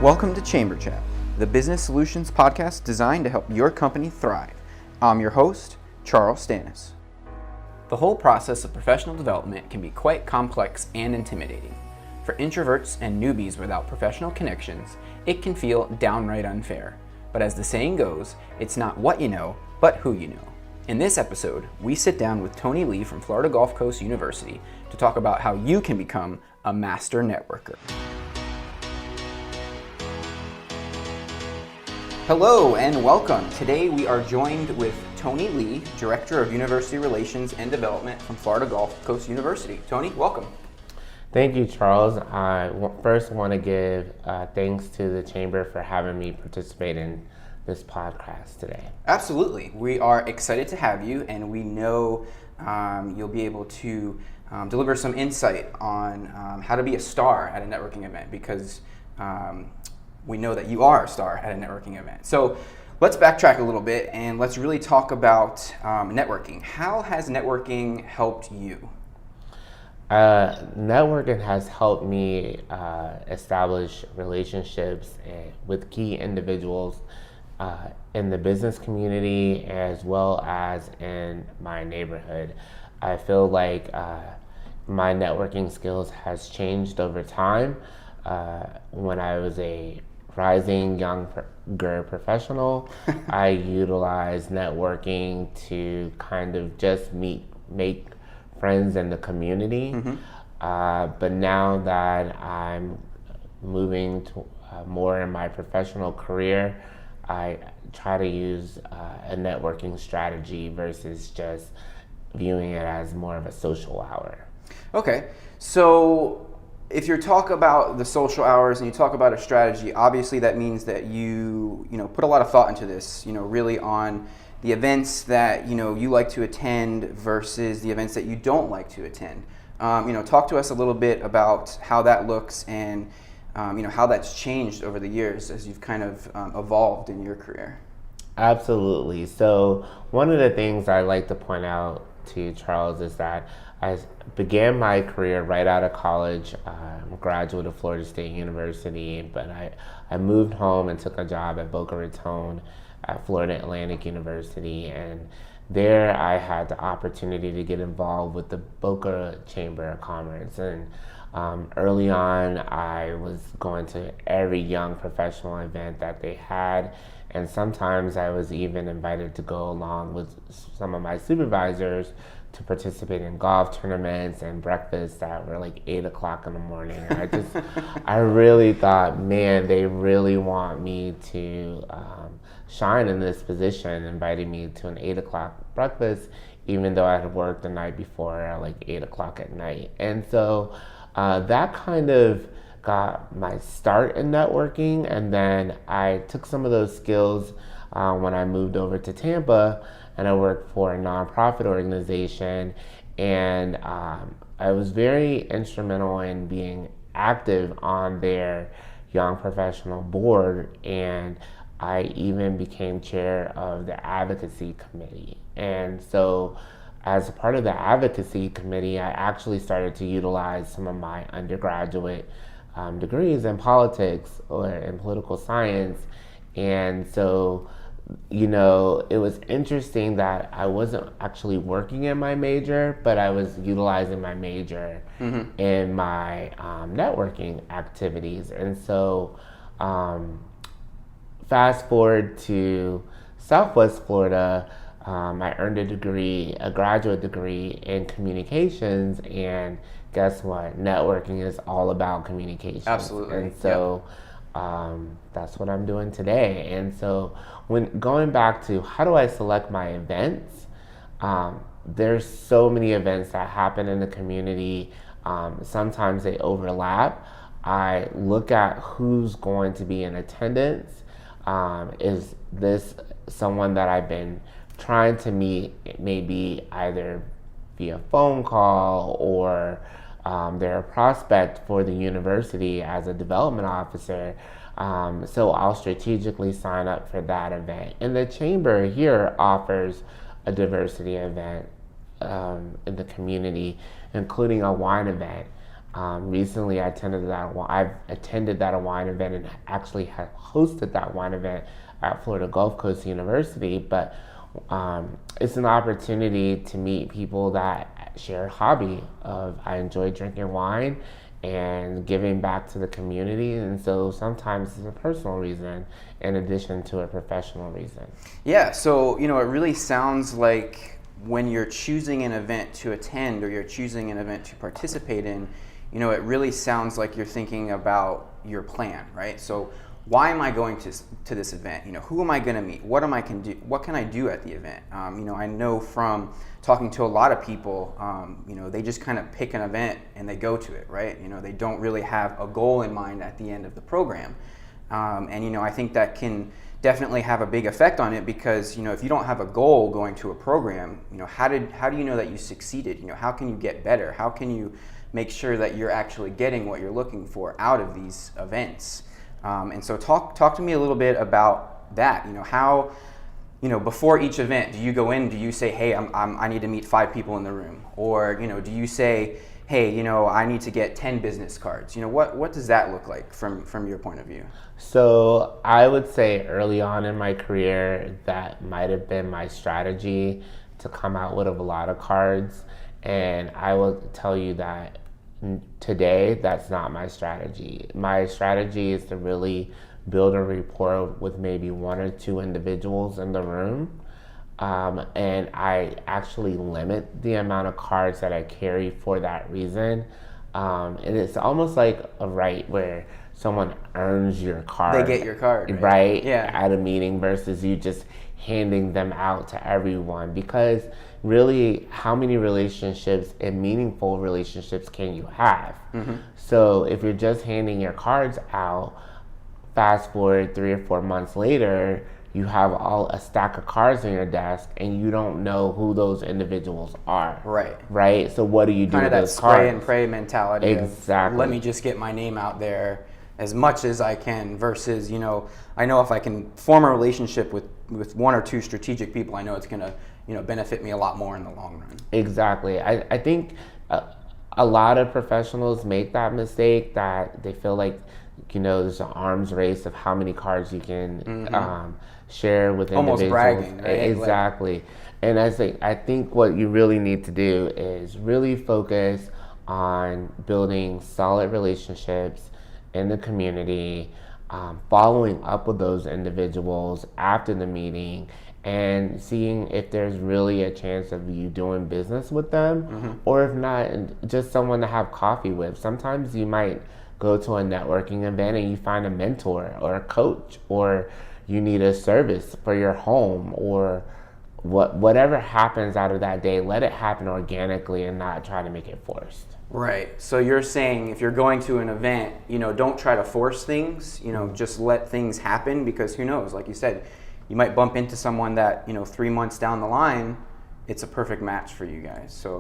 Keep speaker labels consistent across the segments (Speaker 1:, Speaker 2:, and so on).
Speaker 1: Welcome to Chamber Chat, the business solutions podcast designed to help your company thrive. I'm your host, Charles Stannis. The whole process of professional development can be quite complex and intimidating. For introverts and newbies without professional connections, it can feel downright unfair. But as the saying goes, it's not what you know, but who you know. In this episode, we sit down with Tony Lee from Florida Gulf Coast University to talk about how you can become a master networker. Hello and welcome. Today we are joined with Tony Lee, Director of University Relations and Development from Florida Gulf Coast University. Tony, welcome.
Speaker 2: Thank you, Charles. I first want to give thanks to the Chamber for having me participate in this podcast today.
Speaker 1: Absolutely. We are excited to have you, and we know you'll be able to deliver some insight on how to be a star at a networking event, because we know that you are a star at a networking event. So let's backtrack a little bit and let's really talk about networking. How has networking helped you?
Speaker 2: Networking has helped me establish relationships with key individuals in the business community as well as in my neighborhood. I feel like my networking skills has changed over time. When I was a rising younger professional, I utilized networking to kind of just make friends in the community. But now that I'm moving to more in my professional career, I try to use a networking strategy versus just viewing it as more of a social hour. Okay, so if you talk about the social hours and you talk about a strategy, obviously that means that you put a lot of thought into this, really on the events that you like to attend versus the events that you don't like to attend. Talk to us a little bit about how that looks and how that's changed over the years as you've kind of evolved in your career. Absolutely. So one of the things I like to point out to Charles is that I began my career right out of college. I'm a graduate of Florida State University, but I moved home and took a job at Boca Raton at Florida Atlantic University, and there I had the opportunity to get involved with the Boca Chamber of Commerce. And early on, I was going to every young professional event that they had, and sometimes I was even invited to go along with some of my supervisors to participate in golf tournaments and breakfasts that were like 8 o'clock in the morning. And I really thought, man, they really want me to shine in this position, inviting me to an 8 o'clock breakfast, even though I had worked the night before at like 8 o'clock at night. And so that kind of got my start in networking. And then I took some of those skills when I moved over to Tampa, and I worked for a nonprofit organization, and I was very instrumental in being active on their young professional board, and I even became chair of the advocacy committee. And so as a part of the advocacy committee, I actually started to utilize some of my undergraduate degrees in politics or in political science. And so it was interesting that I wasn't actually working in my major, but I was utilizing my major in my networking activities. And so fast forward to Southwest Florida, I earned a graduate degree in communications, and guess what? Networking is all about communications.
Speaker 1: Absolutely.
Speaker 2: And so that's what I'm doing today. And so when going back to how do I select my events, there's so many events that happen in the community. Sometimes they overlap. I look at who's going to be in attendance. Is this someone that I've been trying to meet, maybe either via phone call or they're a prospect for the university as a development officer. So I'll strategically sign up for that event. And the chamber here offers a diversity event in the community, including a wine event. Recently, I've attended that wine event and actually have hosted that wine event at Florida Gulf Coast University. But it's an opportunity to meet people that share a hobby of I enjoy drinking wine and giving back to the community. And so sometimes it's a personal reason in addition to a professional reason.
Speaker 1: Yeah, so it really sounds like when you're choosing an event to attend or you're choosing an event to participate in, it really sounds like you're thinking about your plan, right? So why am I going to this event? Who am I going to meet? What can I do at the event? I know from talking to a lot of people, they just kind of pick an event and they go to it, right? They don't really have a goal in mind at the end of the program. And I think that can definitely have a big effect on it because, if you don't have a goal going to a program, how do you know that you succeeded? How can you get better? How can you make sure that you're actually getting what you're looking for out of these events? And so talk to me a little bit about that. How, before each event, do you go in, do you say, hey, I need to meet 5 people in the room? Or, do you say, hey, I need to get 10 business cards? What does that look like from your point of view?
Speaker 2: So I would say early on in my career, that might have been my strategy to come out with a lot of cards. And I will tell you that today, that's not my strategy. My strategy is to really build a rapport with maybe 1 or 2 individuals in the room. And I actually limit the amount of cards that I carry for that reason. And it's almost like a right where someone earns your card.
Speaker 1: They get your card,
Speaker 2: right?
Speaker 1: Yeah.
Speaker 2: At a meeting versus you just handing them out to everyone. Because really, how many relationships and meaningful relationships can you have? Mm-hmm. So if you're just handing your cards out, fast forward 3 or 4 months later, you have a stack of cards on your desk and you don't know who those individuals are. Right? So what do you do with those cards?
Speaker 1: Kind of that spray and pray mentality.
Speaker 2: Exactly.
Speaker 1: Let me just get my name out there as much as I can versus, I know if I can form a relationship with 1 or 2 strategic people, I know it's going to, benefit me a lot more in the long run.
Speaker 2: Exactly. I think a lot of professionals make that mistake that they feel like, there's an arms race of how many cards you can share with individuals.
Speaker 1: Almost bragging, right?
Speaker 2: Exactly. And I think what you really need to do is really focus on building solid relationships in the community, following up with those individuals after the meeting, and seeing if there's really a chance of you doing business with them, or if not, just someone to have coffee with. Sometimes you might go to a networking event and you find a mentor or a coach, or you need a service for your home, or whatever happens out of that day, let it happen organically and not try to make it forced.
Speaker 1: Right. So you're saying if you're going to an event, don't try to force things, just let things happen, because who knows, like you said, you might bump into someone that, 3 months down the line, it's a perfect match for you guys. So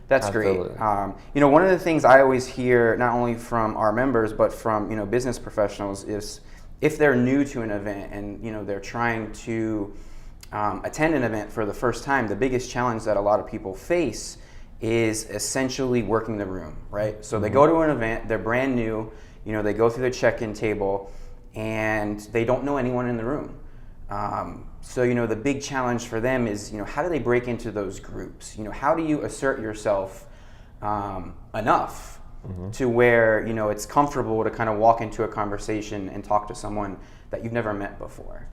Speaker 1: that's
Speaker 2: Absolutely.
Speaker 1: Great. One of the things I always hear, not only from our members, but from, business professionals, is if they're new to an event and, they're trying to attend an event for the first time, the biggest challenge that a lot of people face is essentially working the room, right? So they go to an event, they're brand new, they go through the check-in table and they don't know anyone in the room. So the big challenge for them is, how do they break into those groups? How do you assert yourself enough to where, it's comfortable to kind of walk into a conversation and talk to someone that you've never met before?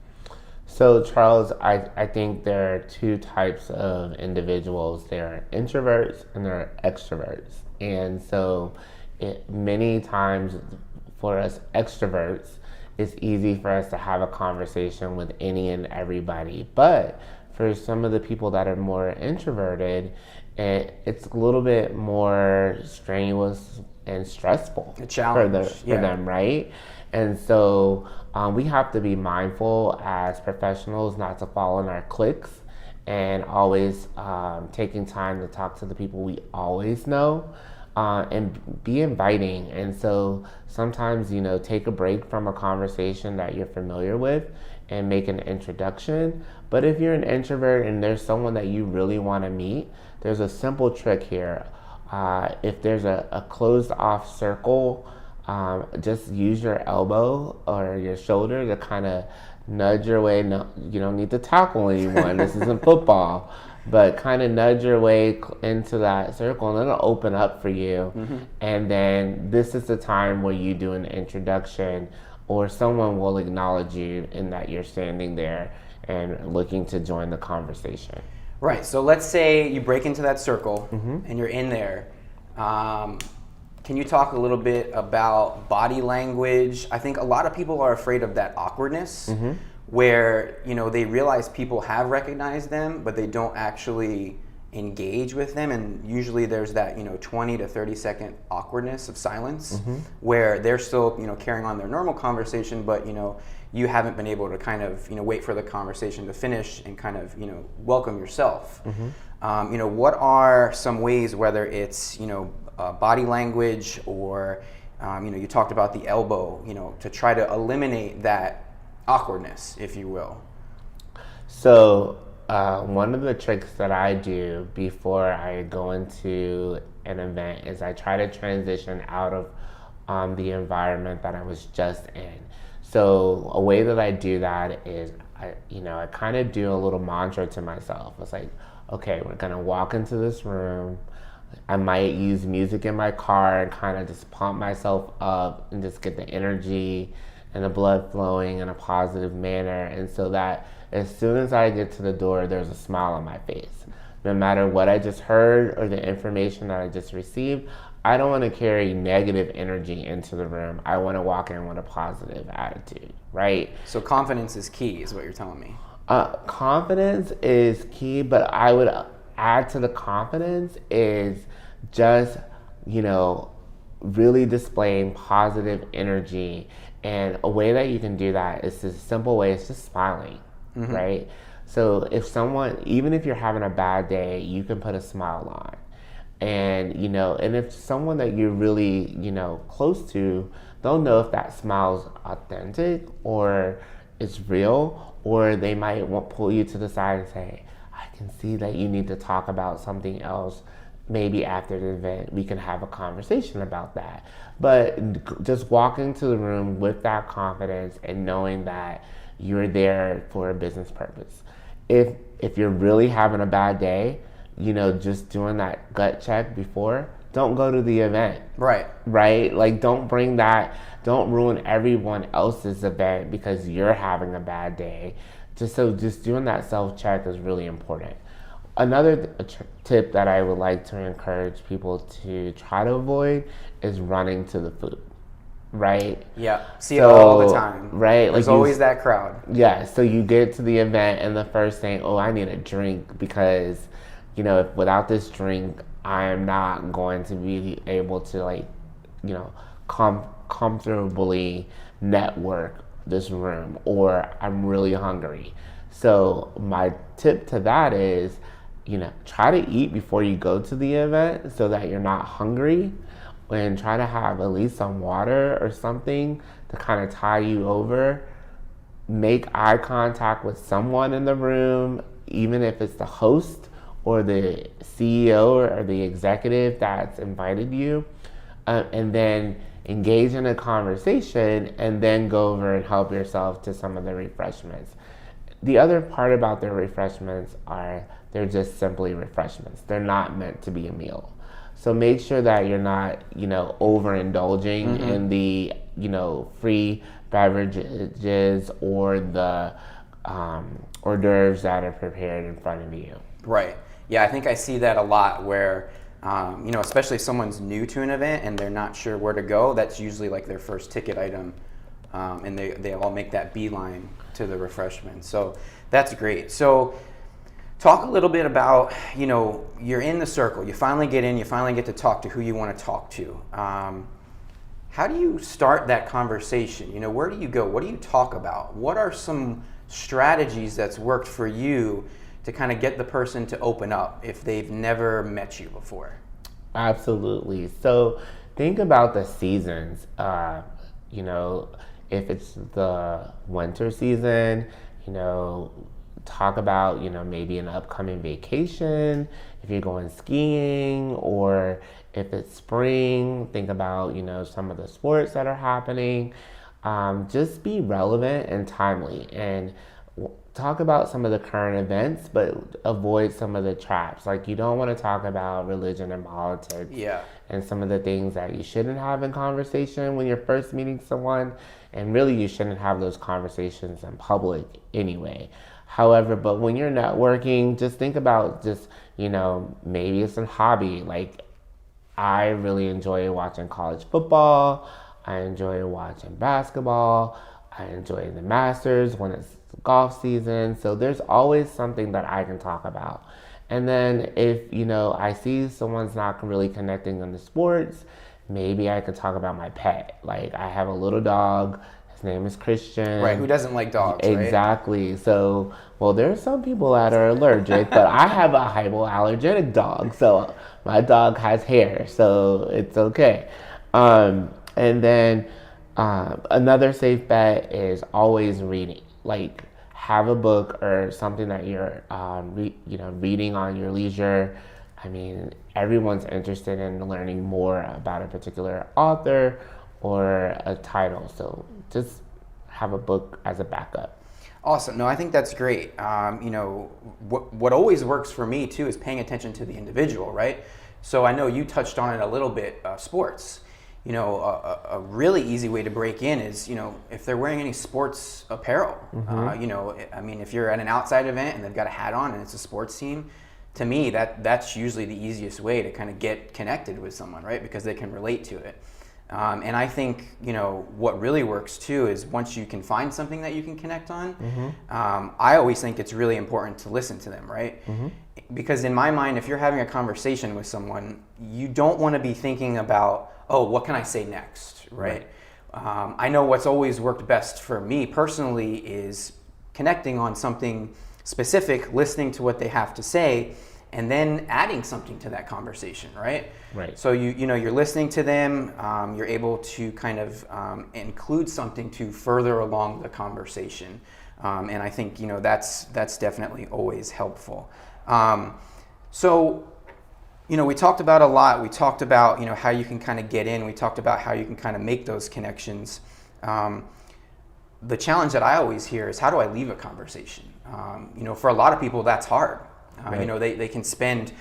Speaker 2: So Charles, I think there are 2 types of individuals. There are introverts and there are extroverts. And so many times for us extroverts, it's easy for us to have a conversation with any and everybody. But for some of the people that are more introverted, it's a little bit more strenuous and stressful
Speaker 1: a challenge
Speaker 2: for them, right? And so we have to be mindful as professionals not to fall in our cliques, and always taking time to talk to the people we always know, and be inviting. And so sometimes, take a break from a conversation that you're familiar with and make an introduction. But if you're an introvert and there's someone that you really want to meet, there's a simple trick here. If there's a closed off circle, just use your elbow or your shoulder to kind of nudge your way. No, you don't need to tackle anyone. This isn't football, but kind of nudge your way into that circle, and it'll open up for you. And then this is the time where you do an introduction, or someone will acknowledge you in that you're standing there and looking to join the conversation.
Speaker 1: Right. So let's say you break into that circle and you're in there. Can you talk a little bit about body language? I think a lot of people are afraid of that awkwardness where, they realize people have recognized them, but they don't actually engage with them. And usually there's that, 20 to 30 second awkwardness of silence where they're still, carrying on their normal conversation, but, you haven't been able to kind of, wait for the conversation to finish and kind of, welcome yourself. What are some ways, whether it's, body language or, you talked about the elbow, to try to eliminate that awkwardness, if you will?
Speaker 2: So one of the tricks that I do before I go into an event is I try to transition out of the environment that I was just in. So a way that I do that is I kind of do a little mantra to myself. It's like, okay, we're gonna walk into this room. I might use music in my car and kind of just pump myself up and just get the energy and the blood flowing in a positive manner. And so that as soon as I get to the door, there's a smile on my face. No matter what I just heard or the information that I just received, I don't want to carry negative energy into the room. I want to walk in with a positive attitude, right?
Speaker 1: So confidence is key, is what you're telling me.
Speaker 2: Confidence is key, but I would add to the confidence is just, really displaying positive energy. And a way that you can do that is a simple way, it's just smiling, right? So if someone, even if you're having a bad day, you can put a smile on. And, and if someone that you're really, close to, they'll know if that smile's authentic or it's real, or they might pull you to the side and say, I can see that you need to talk about something else. Maybe after the event, we can have a conversation about that. But just walk into the room with that confidence and knowing that you're there for a business purpose. If you're really having a bad day, just doing that gut check before, don't go to the event. Right? Like, don't ruin everyone else's event because you're having a bad day. Just doing that self-check is really important. Another tip that I would like to encourage people to try to avoid is running to the food. Right?
Speaker 1: Yeah. See it all the time.
Speaker 2: Right?
Speaker 1: There's always that crowd.
Speaker 2: Yeah. So you get to the event and the first thing, I need a drink because, if without this drink, I am not going to be able to comfortably network this room, or I'm really hungry. So my tip to that is, try to eat before you go to the event so that you're not hungry, and try to have at least some water or something to kind of tie you over. Make eye contact with someone in the room, even if it's the host or the CEO or the executive that's invited you, and then engage in a conversation and then go over and help yourself to some of the refreshments. The other part about the refreshments are they're just simply refreshments. They're not meant to be a meal. So make sure that you're not, overindulging in the, free beverages or the hors d'oeuvres that are prepared in front of you.
Speaker 1: Right. Yeah, I think I see that a lot where, especially if someone's new to an event and they're not sure where to go, that's usually like their first ticket item. And they all make that beeline to the refreshments. So that's great. So talk a little bit about, you're in the circle. You finally get in. You finally get to talk to who you want to talk to. How do you start that conversation? Where do you go? What do you talk about? What are some strategies that's worked for you to kind of get the person to open up if they've never met you before?
Speaker 2: Absolutely. So think about the seasons. If it's the winter season, talk about, maybe an upcoming vacation, if you're going skiing, or If it's spring, think about, some of the sports that are happening. Just be relevant and timely, and talk about some of the current events, but avoid some of the traps. Like, you don't want to talk about religion and politics, and some of the things that you shouldn't have in conversation when you're first meeting someone. And really, you shouldn't have those conversations in public anyway. However, but when you're networking, just think about maybe it's a hobby. Like, I really enjoy watching college football. I enjoy watching basketball. I enjoy the Masters when it's golf season. So there's always something that I can talk about. And then if, I see someone's not really connecting on the sports, maybe I could talk about my pet. Like, I have a little dog. His name is Christian.
Speaker 1: Right, who doesn't like dogs,
Speaker 2: Exactly. Right? So, well, there are some people that are allergic, but I have a hypoallergenic dog. So my dog has hair, so it's okay. And then another safe bet is always reading. Like, have a book or something that you're reading on your leisure. I mean, everyone's interested in learning more about a particular author or a title, so just have a book as a backup.
Speaker 1: Awesome. No, I think that's great. What always works for me too is paying attention to the individual, right? So I know you touched on it a little bit, sports. A really easy way to break in is, if they're wearing any sports apparel. If you're at an outside event and they've got a hat on and it's a sports team, to me, that's usually the easiest way to kind of get connected with someone, right? Because they can relate to it. And I think, what really works too is once you can find something that you can connect on, I always think it's really important to listen to them, right? Because in my mind, if you're having a conversation with someone, you don't want to be thinking about, oh, what can I say next, right? I know what's always worked best for me personally is connecting on something specific, listening to what they have to say, and then adding something to that conversation, right?
Speaker 2: Right.
Speaker 1: So you're listening to them, you're able to kind of include something to further along the conversation, and I think that's definitely always helpful. We talked about a lot. We talked about how you can kind of get in. We talked about how you can kind of make those connections. The challenge that I always hear is, how do I leave a conversation? For a lot of people, that's hard.
Speaker 2: Right.
Speaker 1: They can spend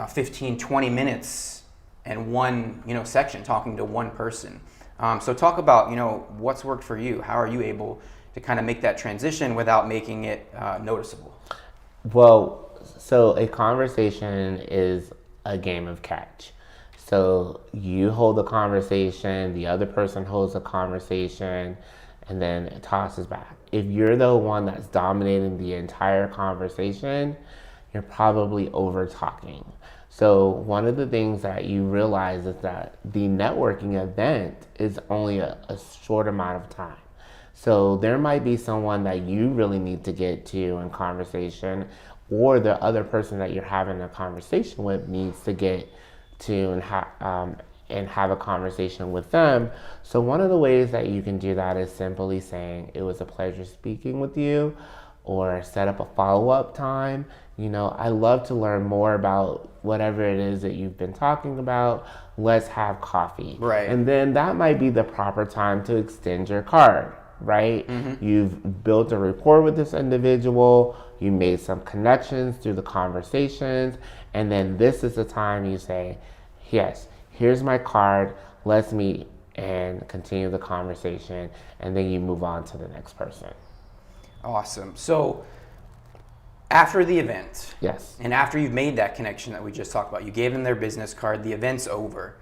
Speaker 1: 15, 20 minutes in one section talking to one person. So talk about what's worked for you. How are you able to kind of make that transition without making it noticeable?
Speaker 2: Well, so a conversation is a game of catch. So you hold a conversation, the other person holds a conversation, and then it tosses back. If you're the one that's dominating the entire conversation, you're probably over talking. So one of the things that you realize is that the networking event is only a short amount of time. So there might be someone that you really need to get to in conversation, or the other person that you're having a conversation with needs to get to and have a conversation with them. So one of the ways that you can do that is simply saying, it was a pleasure speaking with you, or set up a follow-up time. I love to learn more about whatever it is that you've been talking about. Let's have coffee.
Speaker 1: Right.
Speaker 2: And then that might be the proper time to extend your card, right? You've built a rapport with this individual. You made some connections through the conversations. And then this is the time you say, yes, here's my card. Let's meet and continue the conversation. And then you move on to the next person.
Speaker 1: Awesome. So after the event,
Speaker 2: yes,
Speaker 1: and after you've made that connection that we just talked about, you gave them their business card, the event's over.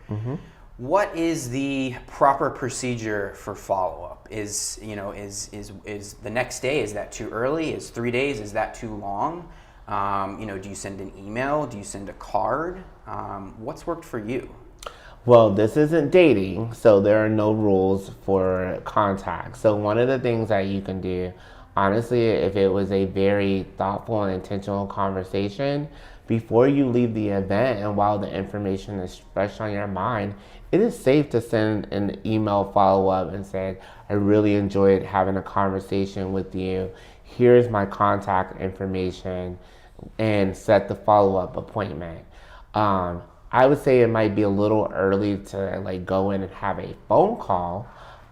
Speaker 1: What is the proper procedure for follow-up? Is the next day, is that too early? Is 3 days, is that too long? Do you send an email? Do you send a card? What's worked for you?
Speaker 2: Well, this isn't dating, so there are no rules for contact. So one of the things that you can do, honestly, if it was a very thoughtful and intentional conversation, before you leave the event and while the information is fresh on your mind, it is safe to send an email follow-up and say, I really enjoyed having a conversation with you. Here's my contact information, and set the follow-up appointment. I would say it might be a little early to like go in and have a phone call.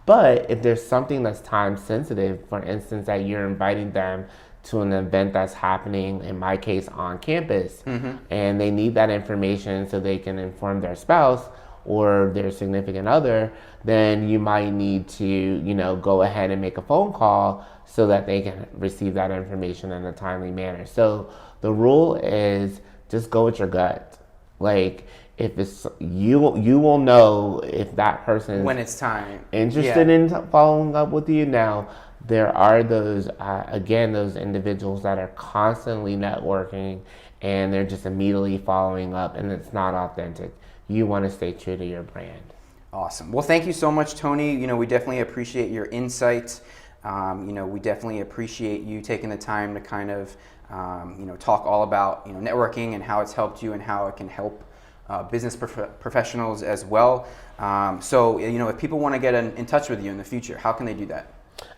Speaker 2: But if there's something that's time sensitive, for instance, that you're inviting them to an event that's happening, in my case, on campus, and they need that information so they can inform their spouse or their significant other, then you might need to, go ahead and make a phone call so that they can receive that information in a timely manner. So the rule is just go with your gut. Like, if it's you will know if that person
Speaker 1: when it's time
Speaker 2: interested in following up with you. Now, there are those those individuals that are constantly networking and they're just immediately following up, and it's not authentic. You want to stay true to your brand.
Speaker 1: Awesome. Well, thank you so much, Tony. We definitely appreciate your insights. We definitely appreciate you taking the time to kind of talk all about networking and how it's helped you and how it can help business professionals as well. So if people want to get in touch with you in the future, how can they do that?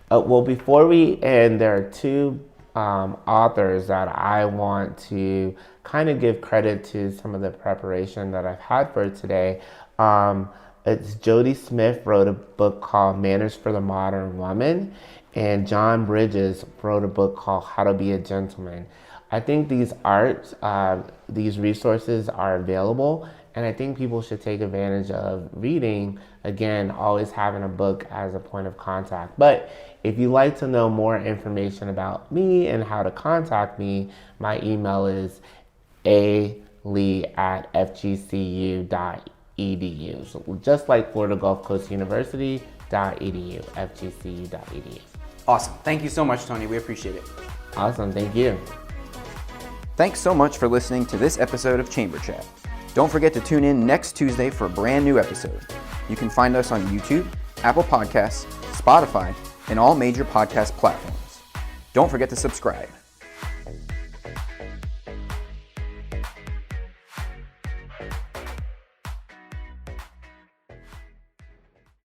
Speaker 2: Well, before we end, there are two authors that I want to kind of give credit to some of the preparation that I've had for today. It's Jody Smith wrote a book called Manners for the Modern Woman, and John Bridges wrote a book called How to Be a Gentleman. I think these resources are available, and I think people should take advantage of reading. Again, always having a book as a point of contact. But if you'd like to know more information about me and how to contact me, my email is alee@fgcu.edu. So just like Florida Gulf Coast University.edu, fgcu.edu.
Speaker 1: Awesome. Thank you so much, Tony. We appreciate it.
Speaker 2: Awesome. Thank you.
Speaker 1: Thanks so much for listening to this episode of Chamber Chat. Don't forget to tune in next Tuesday for a brand new episode. You can find us on YouTube, Apple Podcasts, Spotify, and all major podcast platforms. Don't forget to subscribe.